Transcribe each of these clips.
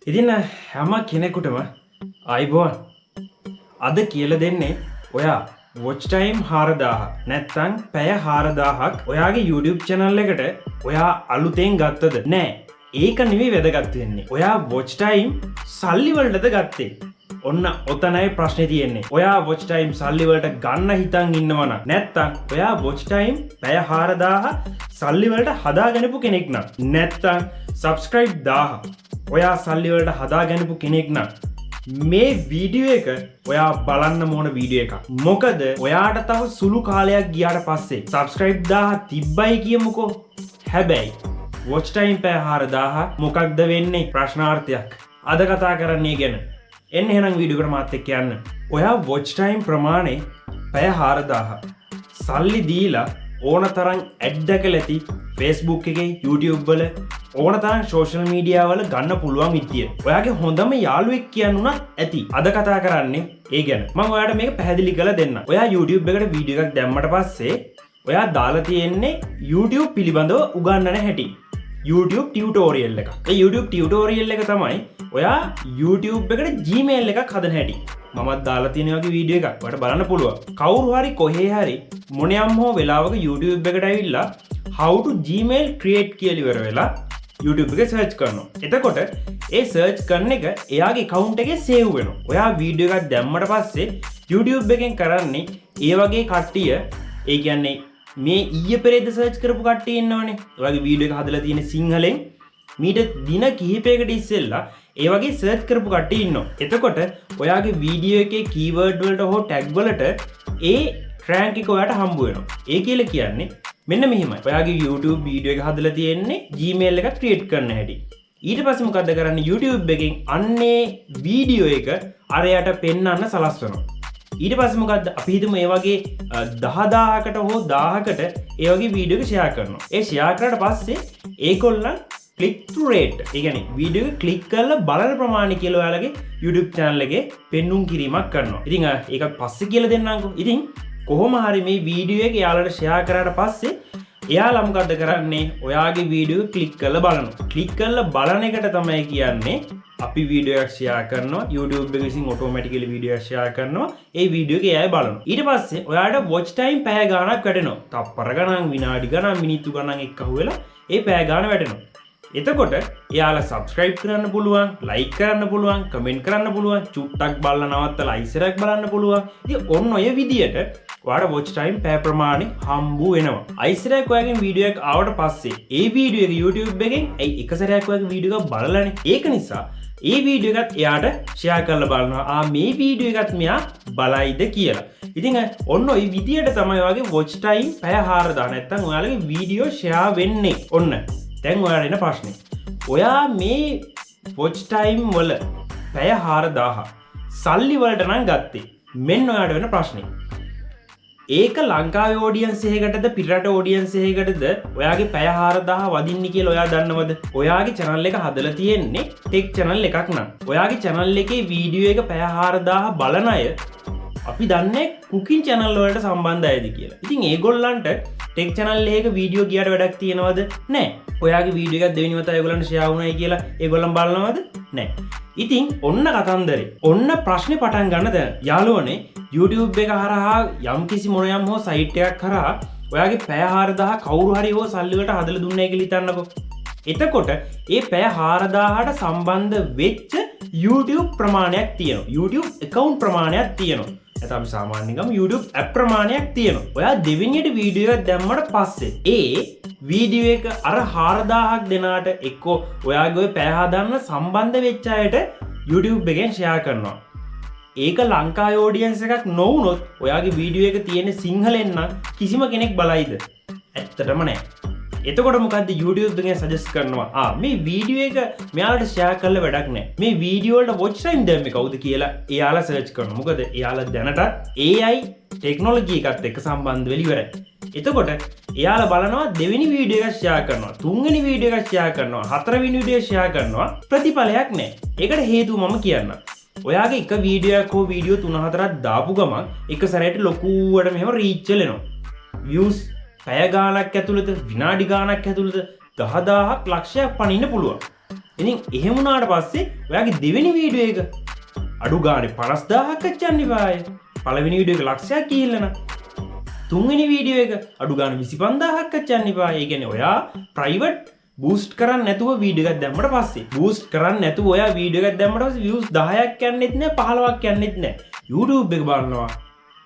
ඉතින් හැම කෙනෙකුටම ආයිබෝන් අද කියලා දෙන්නේ ඔයා watch time 4000 නැත්නම් පැය 4000ක් ඔයාගේ YouTube channel එකට ඔයා අලුතෙන් ගත්තද නෑ ඒක නෙවෙයි වැදගත් වෙන්නේ ඔයා watch time සල්ලි වලටද ගත්තේ ඔන්න ඔතනයි ප්‍රශ්නේ තියෙන්නේ ඔයා watch time සල්ලි වලට ගන්න හිතන් ඉන්නවනම් නැත්නම් ඔයා watch time පැය 4000 සල්ලි වලට හදාගන්නපු කෙනෙක් නම් නැත්නම් subscribe 1000 ඔයා සල්ලි වලට හදාගන්නපු කෙනෙක් නම් මේ වීඩියෝ එක ඔයා බලන්න ඕන වීඩියෝ එකක්. මොකද ඔයාට තව සුළු කාලයක් ගියාට පස්සේ subscribe 1000 තිබ්බයි කියමුකෝ. හැබැයි watch time පැය 4000 මොකක්ද වෙන්නේ ප්‍රශ්නාර්ථයක්. අද කතා කරන්නේ ගැන. එන්න එහෙනම් වීඩියෝ එකට මාත් එක්ක යන්න. ඔයා watch time ප්‍රමාණය පැය 4000 සල්ලි දීලා ඕනතරම් ඇඩ් දැකලා ඇති Facebook එකේ YouTube වල ඕනතරම් social media වල ගන්න පුළුවන් විදිය. ඔයාගේ හොඳම යාළුවෙක් කියන්න උනත් ඇති. අද කතා කරන්නේ ඒ ගැන. මම ඔයාලට මේක පැහැදිලි කරලා දෙන්නම්. ඔයා YouTube එකට වීඩියෝ එකක් දැම්මට පස්සේ ඔයා දාලා තියෙන්නේ YouTube පිළිබඳව උගන්වන හැටි. YouTube tutorial එකක්. ඒ YouTube tutorial එක තමයි ඔයා YouTube එකට Gmail එකක් හදන හැටි. මමත් දාලා තියෙන වගේ වීඩියෝ එකක් ඔයාලට බලන්න පුළුවන්. කවුරු හරි කොහේ හරි මොනියම් හෝ වෙලාවක YouTube එකට ඇවිල්ලා how to Gmail create කියලා ඉවර වෙලා YouTube එකේ search කරනවා. එතකොට ඒ search කරන එක එයාගේ account එකේ save වෙනවා. ඔයා වීඩියෝ එකක් දැම්මට පස්සේ YouTube එකෙන් කරන්නේ ඒ වගේ කට්ටිය ඒ කියන්නේ මේ ඊයේ පෙරේද search කරපු කට්ටිය ඉන්නවනේ. ඔයාගේ වීඩියෝ එක හදලා තියෙන සිංහලෙන් මීට දින කිහිපයකට ඉස්සෙල්ලා ඒ වගේ search කරපු කට්ටිය ඉන්නවා. එතකොට ඔයාගේ වීඩියෝ එකේ keyword වලට හෝ tag වලට ඒ rank එක ඔයාට හම්බ වෙනවා. ඒ කියලා කියන්නේ මෙන්න මෙහෙමයි. ඔයාගේ YouTube වීඩියෝ එක හදලා තියෙන්නේ Gmail එකක් create කරන්න හැටි. ඊට පස්සේ මොකද්ද කරන්නේ YouTube එකෙන් අන්නේ වීඩියෝ එක අරයට පෙන්වන්න සලස්වනවා. ඊට පස්සේ මොකද්ද අපි හිතමු මේ වගේ 10000කට හෝ 1000කට ඒ වගේ වීඩියෝ එක share කරනවා. ඒ share කරාට පස්සේ ඒගොල්ලන් click through rate ඒ කියන්නේ වීඩියෝ එක click කරලා බලන ප්‍රමාණය කියලා ඔයාලගේ YouTube channel එකේ පෙන්눔 කිරීමක් කරනවා. ඉතින් ඒක පස්සේ කියලා දෙන්නම්කෝ. ඉතින් කොහොම හරි මේ වීඩියෝ එක යාලට share කරාට පස්සේ එයාලා මොකද කරන්නේ ඔයාගේ වීඩියෝ එක ක්ලික් කරලා බලනවා. ක්ලික් කරලා බලන එකට තමයි කියන්නේ අපි වීඩියෝ එකක් share කරනවා YouTube එක විසින් automatically වීඩියෝ එකක් share කරනවා ඒ වීඩියෝ එක එයායි බලනවා. ඊට පස්සේ ඔයාට watch time පැය ගාණක් වැටෙනවා. තප්පර ගණන් විනාඩි ගණන් මිනිත්තු ගණන් එක්ක අහුවෙලා ඒ පැය ගාණ වැටෙනවා. එතකොට එයාලා subscribe කරන්න පුළුවන්, like කරන්න පුළුවන්, comment කරන්න පුළුවන්, චුට්ටක් බලලා නවත්තලා ඉස්සරහක් බලන්න පුළුවන්. ඉතින් ඔන්න ඔය විදියට ඔයාට watch time පැය ප්‍රමාණය හම්බු වෙනවා. ඉස්සරහක් ඔයාගේ වීඩියෝ එක ආවට පස්සේ ඒ වීඩියෝ එක YouTube එකෙන් එක සැරයක් ඔයාගේ වීඩියෝ එක බලලානේ. ඒක නිසා ඒ වීඩියෝ එකත් එයාට share කරලා බලනවා. මේ වීඩියෝ එකත් මෙයා බලයිද කියලා. ඉතින් ඔන්න ඔය විදියට තමයි ඔයාගේ watch time පැය 4000 නැත්තම් ඔයාලගේ වීඩියෝ share වෙන්නේ. ඔන්න දැන් ඔයාලට එන ප්‍රශ්නේ. ඔයා මේ watch time වල පැය 4000 සල්ලි වලට නම් ගත්තේ. මෙන්න ඔයාලට වෙන ප්‍රශ්නේ. ඒක ලංකාවේ ඔඩියන්ස් එකකටද පිටරට ඔඩියන්ස් එකකටද ඔයාගේ පැය 4000 වදින්නේ කියලා ඔයා දන්නවද? ඔයාගේ channel එක හදලා තියෙන්නේ tech channel එකක් නම්. ඔයාගේ channel එකේ වීඩියෝ එක පැය 4000 බලන අය අපි දන්නේ cooking channel වලට සම්බන්ධ අයද කියලා. ඉතින් ඒගොල්ලන්ට tech channel එකක වීඩියෝ ගියට වැඩක් තියෙනවද? නැහැ. ඔයාගේ වීඩියෝ එකක් දෙවෙනි වතාව ඒගොල්ලන්ට share වුණායි කියලා ඒගොල්ලන් බලනවද? නැහැ. ඉතින් ඔන්න කතන්දරේ. ඔන්න ප්‍රශ්නේ පටන් ගන්න දැන්. යාළුවනේ YouTube එක හරහා යම්කිසි මොනියම් හෝ site එකක් කරා ඔයාගේ පැය 4000 කවුරු හරි හෝ සල්ලි වලට හදලා දුන්නයි කියලා හිතන්නකෝ. එතකොට ඒ පැය 4000ට සම්බන්ධ වෙච්ච YouTube ප්‍රමාණයක් තියෙනවා. YouTube account ප්‍රමාණයක් තියෙනවා. නැත්නම් අපි සාමාන්‍යයෙන් ගමු YouTube app ප්‍රමාණයක් තියෙනවා. ඔයා දෙවෙනියට වීඩියෝ එකක් දැම්මට පස්සේ ඒ වීඩියෝ එක අර 4000ක් දෙනාට එක්කෝ ඔයාගේ ඔය පැය හදන්න සම්බන්ධ වෙච්ච අයට YouTube එකෙන් share කරනවා. ඒක ලංකාවේ ඔඩියන්ස් එකක් නොවුනොත් ඔයාගේ වීඩියෝ එක තියෙන සිංහලෙන් නම් කිසිම කෙනෙක් බලයිද? ඇත්තටම නෑ. එතකොට මොකද්ද YouTube එකෙන් සජෙස්ට් කරනවා මේ වීඩියෝ එක මෙයාලට share කරලා වැඩක් නෑ. මේ වීඩියෝ වලට watch time දැම්මේ කවුද කියලා එයාලා search කරනවා. මොකද එයාලා දැනට AI ටෙක්නොලොජි එකත් එක්ක සම්බන්ධ වෙලා ඉවරයි. එතකොට එයාලා බලනවා දෙවෙනි වීඩියෝ එක share කරනවා, තුන්වෙනි වීඩියෝ එක share කරනවා, හතරවෙනි වීඩියෝ share කරනවා. ප්‍රතිඵලයක් නෑ. ඒකට හේතුව මම කියන්නම්. ඔයාගේ එක වීඩියෝ එකක් හෝ වීඩියෝ 3-4ක් දාපු ගමන් එක සැරේට ලොකුවට මෙහෙම රීච් වෙනවා. views පැය ගාණක් ඇතුළත විනාඩි ගාණක් ඇතුළත 10000ක් ලක්ෂයක් පනින්න පුළුවන්. ඉතින් එහෙම වුණාට පස්සේ ඔයාගේ දෙවෙනි වීඩියෝ එක අඩු ගානේ 50000ක් අච්චන්න ඉපාය. පළවෙනි වීඩියෝ එක ලක්ෂයක් ගිහිල්ලා නම් තුන්වෙනි වීඩියෝ එක අඩු ගානේ 25000ක් අච්චන්න ඉපාය. ඒ කියන්නේ ඔයා ප්‍රයිවට් බූස්ට් කරන්න නැතුව වීඩියෝ එකක් දැම්මට පස්සේ බූස්ට් කරන්න නැතුව ඔයා වීඩියෝ එකක් දැම්මට පස්සේ views 10ක් යන්නෙත් නැහැ 15ක් යන්නෙත් නැහැ. YouTube එක බලනවා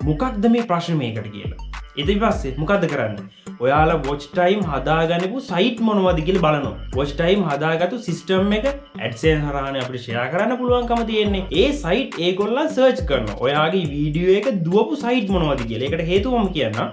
මොකක්ද මේ ප්‍රශ්නේ මේකට කියලා. ඊට පස්සේ මොකද්ද කරන්නේ? ඔයාලා watch time හදාගන්නපු site මොනවද කියලා බලනවා. watch time හදාගත්තු system එක AdSense හරහානේ අපිට share කරන්න පුළුවන්කම තියෙන්නේ. ඒ site ඒගොල්ලන් search කරනවා. ඔයාගේ වීඩියෝ එක දුවපු site මොනවද කියලා. ඒකට හේතුව මම කියන්නම්.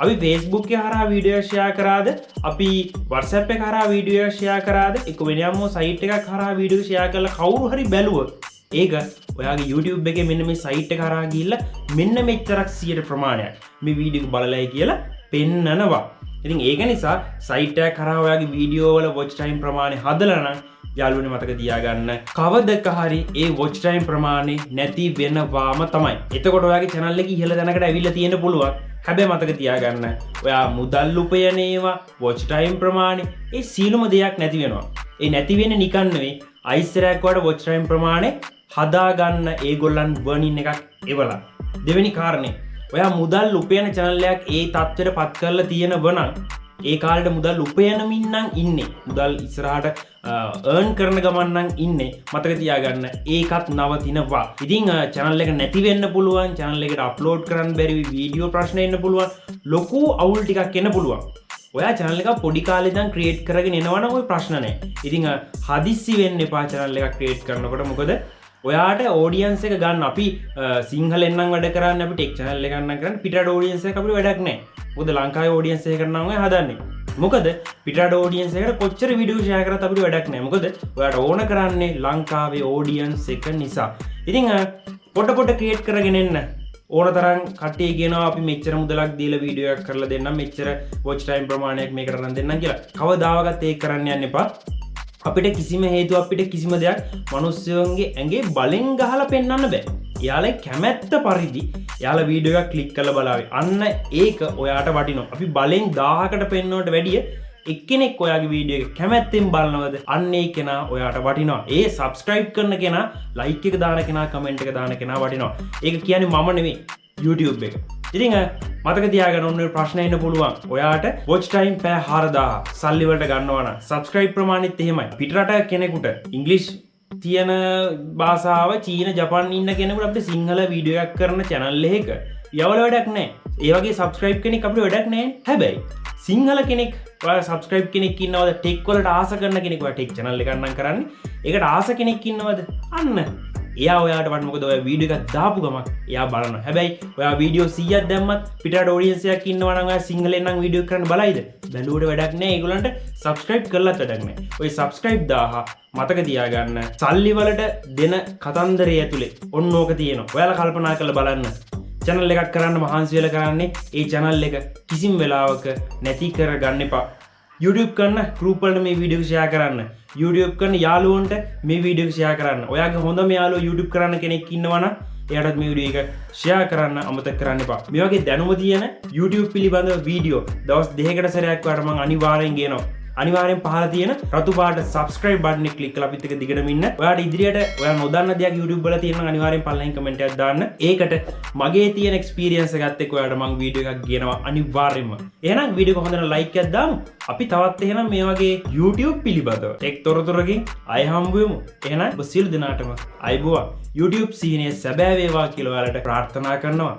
අපි Facebook එක හරහා වීඩියෝ share කරාද? අපි WhatsApp එක හරහා වීඩියෝ share කරාද? එක වෙනම site එකක් හරහා වීඩියෝ share කරලා කවුරු හරි බැලුවොත් ඒක ඔයාගේ YouTube එකේ මෙන්න මේ site එක හරහා ගිහිල්ලා මෙන්න මෙච්චරක් 100 ප්‍රමාණයක් මේ වීඩියෝ එක බලලයි කියලා පෙන්නනවා. ඉතින් ඒක නිසා site එක කරා ඔයාගේ වීඩියෝ වල watch time ප්‍රමාණය හදලා නම් යාළුවනේ මතක තියාගන්න කවදක හරි ඒ watch time ප්‍රමාණය නැති වෙනවාම තමයි. එතකොට ඔයාගේ channel එක ඉහළ තැනකට ඇවිල්ලා තියෙන්න පුළුවන්. හැබැයි මතක තියාගන්න ඔයා මුදල් උපයන ඒවා watch time ප්‍රමාණය ඒ සීලම දෙයක් නැති වෙනවා. ඒ නැති වෙන්නේ නිකන් නෙවෙයි. අයිස්සරයක් වඩ watch time ප්‍රමාණය හදාගන්න ඒගොල්ලන් වර්නින් එකක් එවලා. දෙවෙනි කාරණේ ඔයා මුදල් උපයන channel එකක් ඒ තත්ත්වයට පත් කරලා තියෙනවනම් ඒ කාලේට මුදල් උපයනමින් නම් ඉන්නේ. මුදල් ඉස්සරහට earn කරන ගමන් නම් ඉන්නේ. මතක තියාගන්න ඒකත් නවතිනවා. ඉතින් channel එක නැති වෙන්න පුළුවන්. channel එකට upload කරන්න බැරි වීඩියෝ ප්‍රශ්න එන්න පුළුවන්. ලොකු අවුල් ටිකක් එන්න පුළුවන්. ඔයා channel එක පොඩි කාලේ ඉඳන් create කරගෙන එනවනම් ওই ප්‍රශ්න නැහැ. ඉතින් හදිස්සි වෙන්න එපා channel එකක් create කරනකොට. මොකද ඔයාට audience එක ගන්න අපි සිංහලෙන් නම් වැඩ කරන්නේ අපි tech channel එකක් නම් කරන්නේ පිටරට audience එකක් අපිට වැඩක් නැහැ. මොකද ලංකාවේ audience එකකට නම් ඔය හදන්නේ. මොකද පිටරට audience එකට කොච්චර වීඩියෝ share කරත් අපිට වැඩක් නැහැ. මොකද ඔයාට ඕන කරන්නේ ලංකාවේ audience එක නිසා. ඉතින් පොඩ create කරගෙන එන්න. ඕන තරම් කට්ටිය කියනවා අපි මෙච්චර මුදලක් දීලා වීඩියෝ එකක් කරලා දෙන්නම් මෙච්චර watch time ප්‍රමාණයක් මේකට අරන් දෙන්නම් කියලා. කවදාවත් ඒක කරන්න යන්න එපා. අපිට කිසිම හේතුවක් අපිට කිසිම දෙයක් මිනිස්සුන්ගේ ඇඟේ බලෙන් ගහලා පෙන්වන්න බෑ. එයාලා කැමැත්ත පරිදි එයාලා වීඩියෝ එකක් ක්ලික් කරලා බලාවේ. අන්න ඒක ඔයාට වටිනවා. අපි බලෙන් 1000කට පෙන්වනවට වැඩිය එක්කෙනෙක් ඔයාගේ වීඩියෝ එක කැමැත්තෙන් බලනවද? අන්න ඒ කෙනා ඔයාට වටිනවා. ඒ subscribe කරන කෙනා, like එක දාන කෙනා, comment එක දාන කෙනා වටිනවා. ඒක කියන්නේ මම නෙවෙයි YouTube එක. ඉතින් මතක තියාගන්න ඕනේ ප්‍රශ්න එන්න පුළුවන්. ඔයාට watch time පැය 4000 සල්ලි වලට ගන්නවා නම් subscribe ප්‍රමාණෙත් එහෙමයි. පිටරට කෙනෙකුට English තියෙන භාෂාව චීන ජපාන් ඉන්න කෙනෙකුට අපිට සිංහල වීඩියෝ එකක් කරන channel එකක යවල වැඩක් නැහැ. ඒ වගේ subscribe කෙනෙක් අපිට වැඩක් නැහැ. හැබැයි සිංහල කෙනෙක් ඔයාලා subscribe කෙනෙක් ඉන්නවද? tech වලට ආස කරන කෙනෙක් ඔයා tech channel එකක් නම් කරන්නේ. ඒකට ආස කෙනෙක් ඉන්නවද? අන්න එයා ඔයාට වටින මොකද ඔයා වීඩියෝ එකක් දාපු ගමන් එයා බලනවා. හැබැයි ඔයා වීඩියෝ 100ක් දැම්මත් පිටරට audience එකක් ඉන්නවා නම් ඔයා සිංහලෙන් නම් වීඩියෝ කරන්න බලයිද? බැලුවට වැඩක් නැහැ. ඒගොල්ලන්ට subscribe කරලත් වැඩක් නැහැ. ඔය subscribe 1000 මතක තියාගන්න සල්ලි වලට දෙන කතන්දරය ඇතුලේ ඔන්න ඕක තියෙනවා. ඔයාලා කල්පනා කරලා බලන්න. channel එකක් කරන්න මහන්සි වෙලා කරන්නේ ඒ channel එක කිසිම වෙලාවක නැති කරගන්න එපා. YouTube කරන group වලට මේ වීඩියෝ share කරන්න. YouTube කරන යාළුවන්ට මේ වීඩියෝ share කරන්න. ඔයාගේ හොඳම යාළුවෝ YouTube කරන කෙනෙක් ඉන්නවා නම් එයාටත් මේ වීඩියෝ එක share කරන්න අමතක කරන්න එපා. මේ වගේ දැනුම තියෙන YouTube පිළිබඳව වීඩියෝ දවස් 2කට සැරයක් වලට මම අනිවාර්යෙන් ගේනවා. අනිවාර්යෙන් පහළ තියෙන රතු පාට subscribe button එක click කරලා අපිත් එක්ක දිගටම ඉන්න. ඔයාට ඉදිරියට ඔයා නොදන්න දෙයක් YouTube වල තියෙනවා අනිවාර්යෙන් පල්ලෙන් comment එකක් දාන්න. ඒකට මගේ තියෙන experience එකත් එක්ක ඔයාට මම වීඩියෝ එකක් ගේනවා අනිවාර්යෙන්ම. එහෙනම් වීඩියෝ එක හොඳට like එකක් දාමු. අපි තවත් එහෙනම් මේ වගේ YouTube පිළිබඳව tech තොරතුරකින් ආයෙ හම්බ වෙමු. එහෙනම් ඔබ සියලු දෙනාටම අයබෝවන්. YouTube සීනිය සැබෑ වේවා කියලා ඔයාලට ප්‍රාර්ථනා කරනවා.